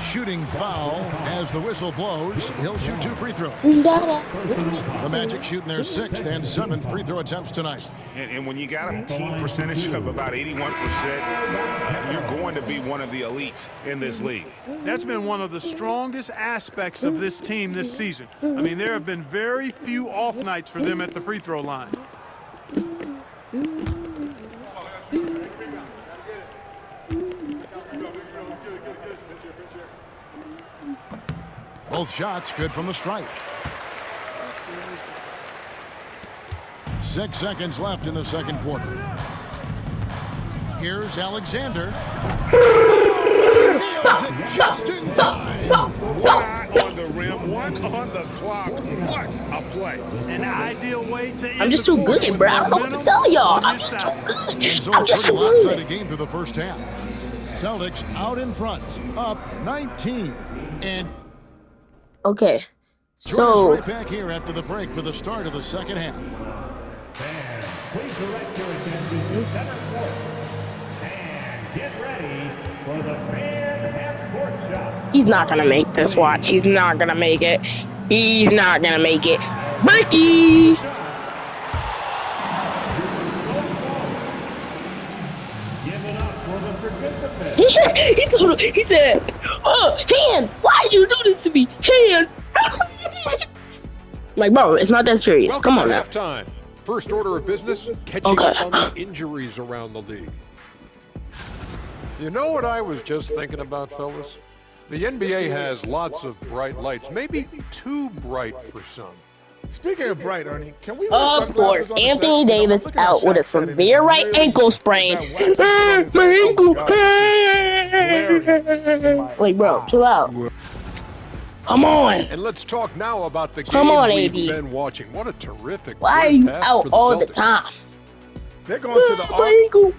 Shooting foul as the whistle blows. He'll shoot 2 free throws. The Magic shooting their 6th and 7th free throw attempts tonight. And when you got a team percentage of about 81%, you're going to be one of the elites in this league. That's been one of the strongest aspects of this team this season. I mean, there have been very few off nights for them at the free throw line. Both shots good from the stripe. 6 seconds left in the second quarter. Here's Alexander. Nails it just in time. One eye on the rim, one on the clock. What a play. An ideal way to end I'm just the too quarter good, with bro. I don't know what to momentum tell y'all. on I'm your just side. too And good. so I'm a just too pretty lopsided good. game through the first half. Celtics out in front, up 19. And Okay, join us so right back here after the break for the start of the second half. Please direct your attention to center court. And get ready for the fan half-court shot. he's not gonna make this. Watch, he's not gonna make it. He's not gonna make it. Breaky. he said, "Oh, hand, why'd you do this to me? Hand." Like, bro, it's not that serious. Welcome Come on to now. halftime. First order of business, catching up on the injuries around the league. You know what I was just thinking about, fellas? The NBA has lots of bright lights, maybe too bright for some. Speaking of bright, Ernie, can we wear Of sunglasses course, on the Anthony set? Davis Looking at out with a Shaq's set, and severe it's right really ankle sprain. My ankle. Like, bro, chill out. Come on. And let's talk now about the Come game on, we've AD. been watching. What a terrific Why are first you half out for the all the Celtics. time? They're going to the My ankle.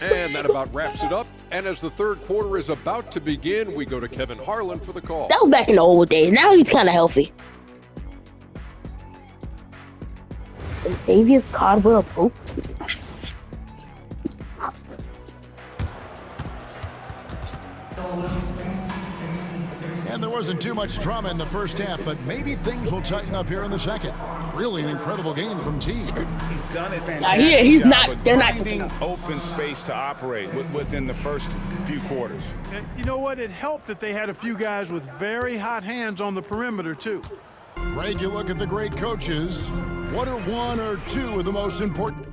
And that about wraps it up. And as the third quarter is about to begin, we go to Kevin Harlan for the call. That was back in the old days. Now he's kind of healthy. Xavier Caldwell Pope. And there wasn't too much drama in the first half, but maybe things will tighten up here in the second. Really an incredible game from T. He's done it fantastic. He's job not. of They're not finding open space to operate within the first few quarters. And you know what? It helped that they had a few guys with very hot hands on the perimeter, too. Greg, you look at the great coaches. What are one or two of the most important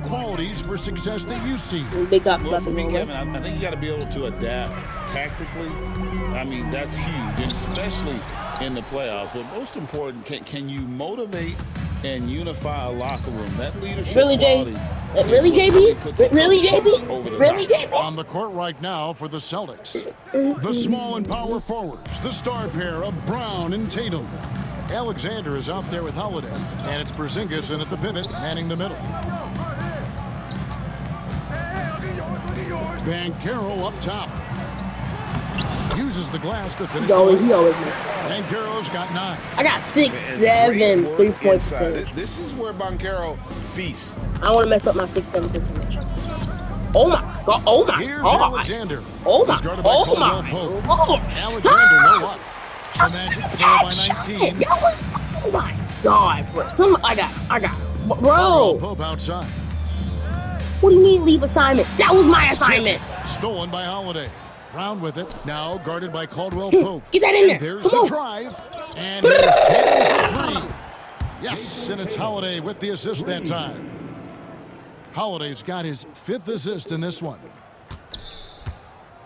qualities for success that you see? Big ups, Well, for me, Kevin, I think you got to be able to adapt tactically. I mean, that's huge, and especially in the playoffs. But most important, can you motivate and unify a locker room? That leadership Really, quality. Really, JB? Really, JB? Really, JB? On the court right now for the Celtics. The small and power forwards, the star pair of Brown and Tatum. Alexander is out there with Holiday, and it's Porzingis in at the pivot, manning the middle. Banchero up top. Uses the glass to finish. He always misses. Banchero's got 9. I got 6, 7 3-point percentage. This is where Banchero feasts. I don't want to mess up my 6, 7 percentage. Oh my god! Oh my Here's god! Alexander. Oh my! He's guarded by Oh Caldwell my! Pope. Lord. Alexander, no luck. The Magic trail by 19. That was, oh my god, bro! I got, bro. Caldwell Pope outside. What do you mean leave assignment? That was my assignment. Stolen by Holiday. Brown with it. Now guarded by Caldwell Pope. Get that in there. And there's Come the on. drive. And here's Tatum for 3. Yes, and it's Holiday with the assist that time. Holiday's got his 5th assist in this one.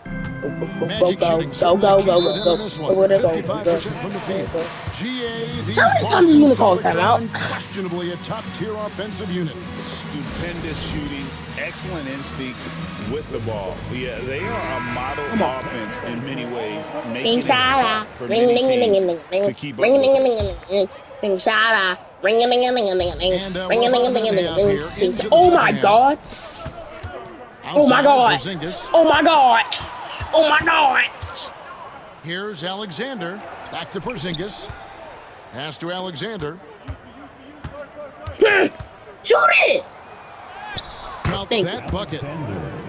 Magic shooting certainly key for them in this one. 55% from the field. GA, these Boston are unquestionably a top-tier offensive unit. Stupendous shooting, excellent instincts with the ball. Yeah, they are a model offense in many ways, making it tough for many teams to keep up with them. Oh my god! Oh my god! Oh my god! Oh my god! Here's Alexander. Back to Porzingis. Pass to Alexander. Shoot it! Count that bucket.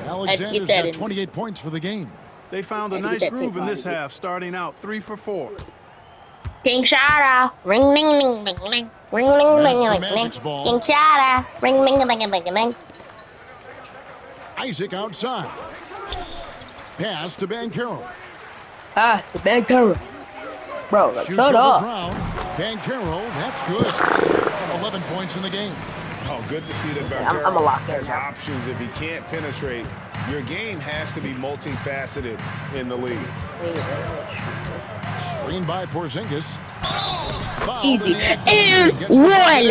Alexander's got 28 points for the game. They found a nice groove in this half, starting out 3 for 4. King Shada, ring ring ring ring ring ring ring ring ring ring. King Shada, ring ring ring ring ring ring. Isaac outside. Pass to Banchero. Pass to Banchero. Bro, Shoots shut over up. Brown. Banchero, that's good. 11 points in the game. Oh, good to see that I'm a lock Banchero has options. If he can't penetrate, your game has to be multifaceted in the league. Screen by Porzingis. Easy. And 1.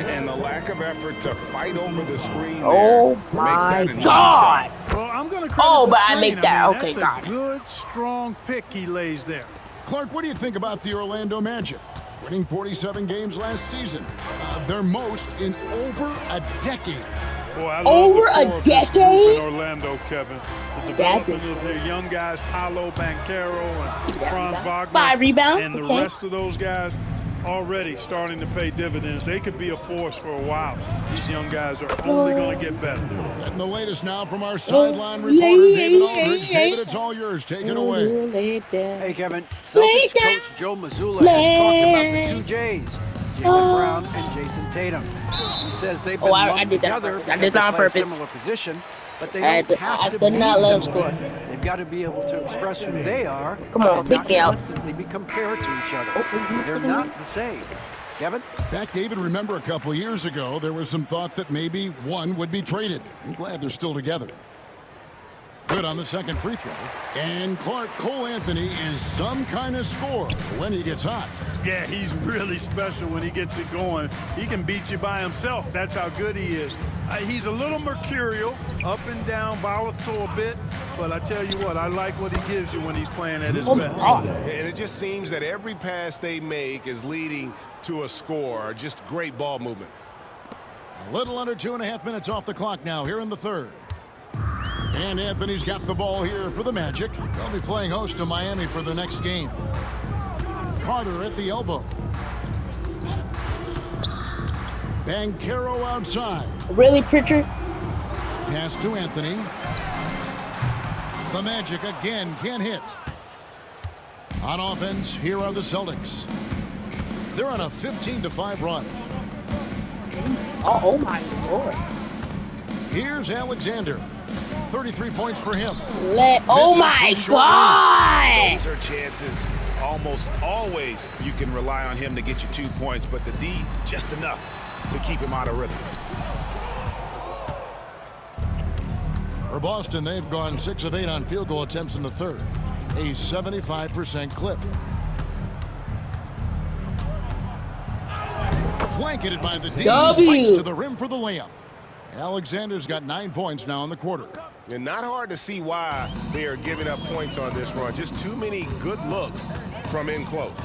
And the lack of effort to fight over the screen Oh there my makes that an easy god! shot. Well, I'm going to Oh, the but I screen. make that. mean, Okay, that's got a it. good, strong pick he lays there. Clark, what do you think about the Orlando Magic? Winning 47 games last season. Their most in over a decade. Boy, I love Over the a core of this group decade? in Orlando, Kevin. The That's development of their young guys, Paolo Banchero and Franz Wagner. 5 rebounds, And the okay. rest of those guys already starting to pay dividends. They could be a force for a while. These young guys are only going to get better. And the latest now from our sideline reporter, David Aldridge. David, it's all yours. Take it away. Hey, Kevin. Celtics coach Joe Mazzulla has talked about the 2 J's, Jaylen Brown and Jason Tatum. He says they've been lumped together because they play a similar position, but they don't have to be similar. They've got to be able to express who they are Come on, and take not me out. constantly be compared to each other. They're not the same. Kevin? Back, David, remember a couple of years ago, there was some thought that maybe one would be traded. I'm glad they're still together. Good on the second free throw. And Clark, Cole Anthony is some kind of scorer when he gets hot. Yeah, he's really special when he gets it going. He can beat you by himself. That's how good he is. He's a little mercurial, up and down, volatile a bit, but I tell you what, I like what he gives you when he's playing at his best. And it just seems that every pass they make is leading to a score. Just great ball movement. A little under 2.5 minutes off the clock now here in the third. And Anthony's got the ball here for the Magic. They'll be playing host to Miami for the next game. Carter at the elbow. Banchero outside. Really, Pritchard? Pass to Anthony. The Magic again can't hit. On offense, here are the Celtics. They're on a 15-5 run. Oh my lord. Here's Alexander. 33 points for him. Oh my god! Those are chances almost always you can rely on him to get you 2 points, but the D, just enough to keep him out of rhythm. For Boston, they've gone 6 of 8 on field goal attempts in the third, a 75% clip. Blanketed by the D, fights to the rim for the layup. Alexander's got 9 points now in the quarter. And not hard to see why they are giving up points on this run. Just too many good looks from in close.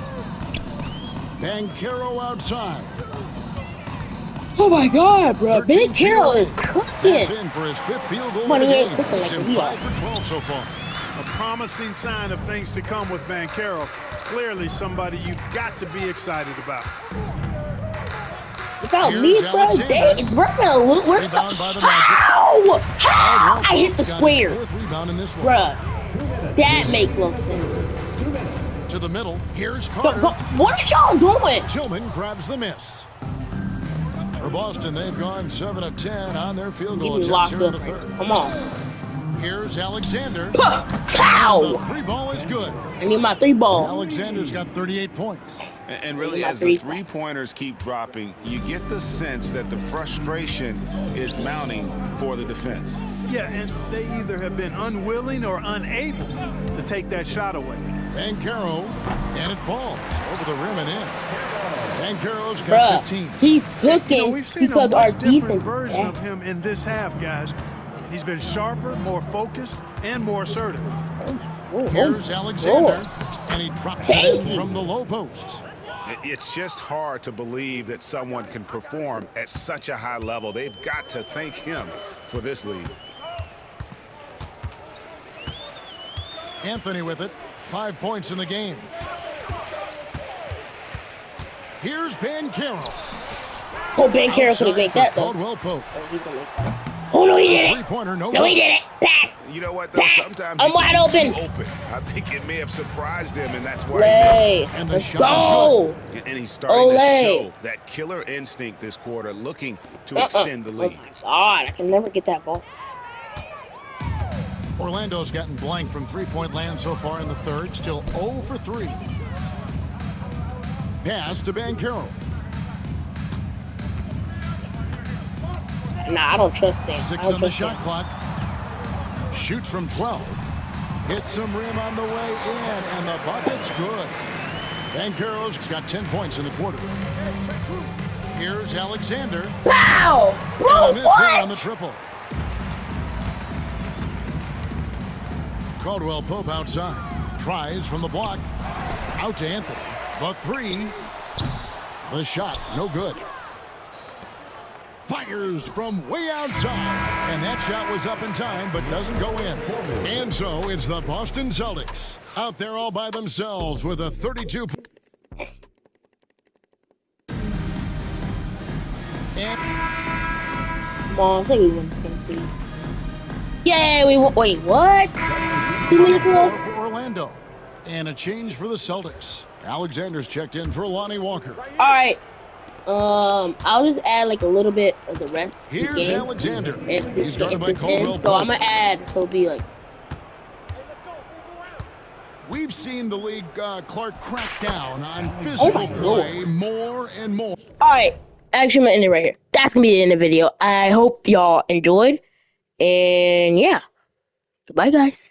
Banchero outside. Oh my God, bro! Banchero is cooking. That's in for his 5th field goal of the game. It's in 5 for 12 so far. A promising sign of things to come with Banchero. Clearly somebody you got to be excited about. Without me, bro, it's working a little. How? How? I hit the square. Bruh, that makes no sense. To the middle, here's Carter. What are y'all doing? Tillman grabs the miss. For Boston, they've gone 7 of 10 on their field goal attempts here in the third. Come on. Here's Alexander. Pow! The 3 ball is good. I need my 3 ball. Alexander's got 38 points. And really, as the 3-pointers keep dropping, you get the sense that the frustration is mounting for the defense. Yeah, and they either have been unwilling or unable to take that shot away. Banchero, and it falls over the rim and in. Banchero's got 15. He's cooking, you know, we've seen because a our much different defense version of him in this half, guys. He's been sharper, more focused, and more assertive. Here's Alexander, and he drops it in from the low post. It's just hard to believe that someone can perform at such a high level. They've got to thank him for this lead. Anthony with it, 5 points in the game. Here's Banchero. Oh, Banchero could have made that, though. Caldwell Pope. Oh, no, he did it. Three-pointer, no he did it. Pass. You know what, though? Pass. Sometimes I'm wide open. I think it may have surprised him, and that's why Lay. he missed. And the Let's shot go. is good. And he's starting to Olay. show that killer instinct this quarter, looking to extend the lead. Oh, my God. I can never get that ball. Orlando's gotten blank from three-point land so far in the third, still 0 for 3. Pass to Banchero. Nah, I don't trust Sam. 6 on the shot clock. Shoots from 12. Hits some rim on the way in, and the bucket's good. Banchero's got 10 points in the quarter. Here's Alexander. Wow! Bro, and a miss here on the triple. Caldwell Pope outside. Tries from the block. Out to Anthony. The 3. The shot, no good. Fires from way outside. And that shot was up in time, but doesn't go in. And so it's the Boston Celtics out there all by themselves with a 32. Come on, say we win this game, please. Yay, we won. Wait, what? 2 minutes left? For Orlando. And a change for the Celtics. Alexander's checked in for Lonnie Walker. All right. I'll just add like a little bit of the rest of the Here's game. Alexander. He's guarded by Caldwell Pope. So I'm gonna add. So it'll be like. We've seen the league, Clark, crack down on physical play more and more. All right. Actually, I'm gonna end it right here. That's gonna be the end of the video. I hope y'all enjoyed. And yeah. Goodbye, guys.